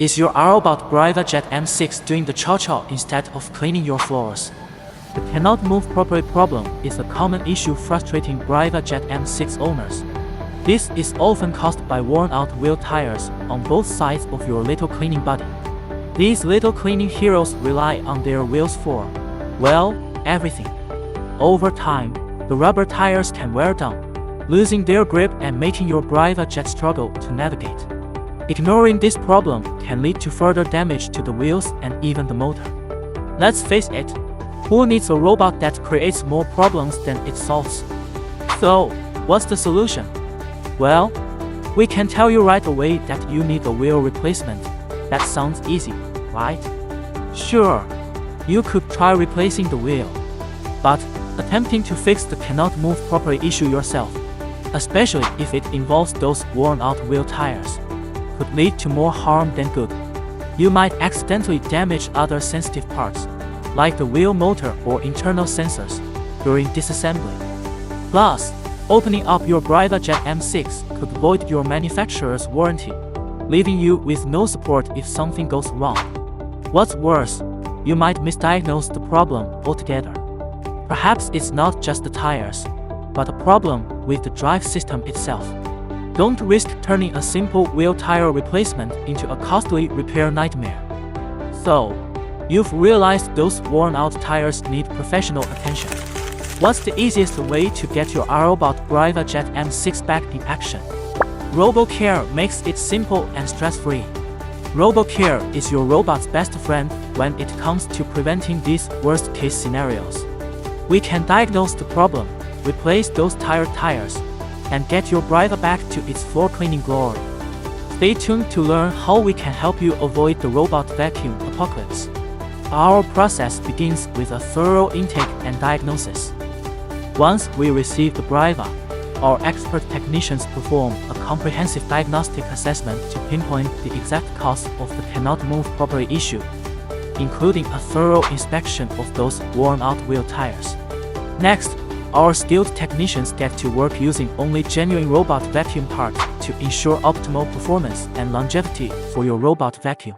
Is your iRobot Braava Jet M6 doing the chow-chow instead of cleaning your floors? The cannot move properly problem is a common issue frustrating Braava Jet M6 owners. This is often caused by worn-out wheel tires on both sides of your little cleaning body. These little cleaning heroes rely on their wheels for, well, everything. Over time, the rubber tires can wear down, losing their grip and making your Braava Jet struggle to navigate. Ignoring this problem can lead to further damage to the wheels and even the motor. Let's face it, who needs a robot that creates more problems than it solves? So, what's the solution? Well, we can tell you right away that you need a wheel replacement. That sounds easy, right? Sure, you could try replacing the wheel, but attempting to fix the cannot move properly issue yourself, especially if it involves those worn-out wheel tires, could lead to more harm than good. You might accidentally damage other sensitive parts, like the wheel motor or internal sensors, during disassembly. Plus, opening up your Braava Jet M6 could void your manufacturer's warranty, leaving you with no support if something goes wrong. What's worse, you might misdiagnose the problem altogether. Perhaps it's not just the tires, but a problem with the drive system itself. Don't risk turning a simple wheel tire replacement into a costly repair nightmare. So, you've realized those worn-out tires need professional attention. What's the easiest way to get your iRobot Braava Jet M6 back in action? RoboCare makes it simple and stress-free. RoboCare is your robot's best friend when it comes to preventing these worst-case scenarios. We can diagnose the problem, replace those tired tires, and get your Braava back to its floor cleaning glory. Stay tuned to learn how we can help you avoid the robot vacuum apocalypse. Our process begins with a thorough intake and diagnosis. Once we receive the Braava, our expert technicians perform a comprehensive diagnostic assessment to pinpoint the exact cause of the cannot move properly issue, including a thorough inspection of those worn-out wheel tires. Next, our skilled technicians get to work using only genuine robot vacuum parts to ensure optimal performance and longevity for your robot vacuum.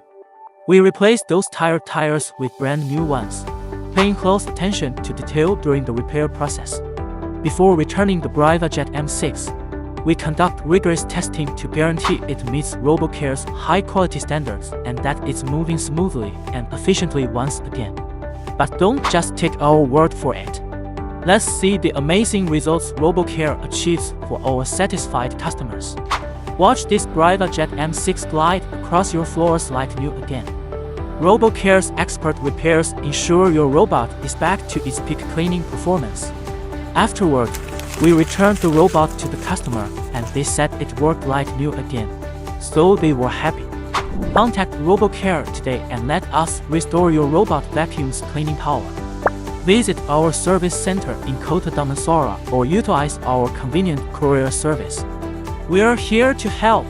We replace those tired tires with brand new ones, paying close attention to detail during the repair process. Before returning the Braava Jet M6, we conduct rigorous testing to guarantee it meets RoboCare's high-quality standards and that it's moving smoothly and efficiently once again. But don't just take our word for it. Let's see the amazing results RoboCare achieves for our satisfied customers. Watch this Braava Jet M6 glide across your floors like new again. RoboCare's expert repairs ensure your robot is back to its peak cleaning performance. Afterward, we return the robot to the customer and they said it worked like new again, so they were happy. Contact RoboCare today and let us restore your robot vacuum's cleaning power. Visit our service center in Kota Damansara or utilize our convenient courier service. We are here to help.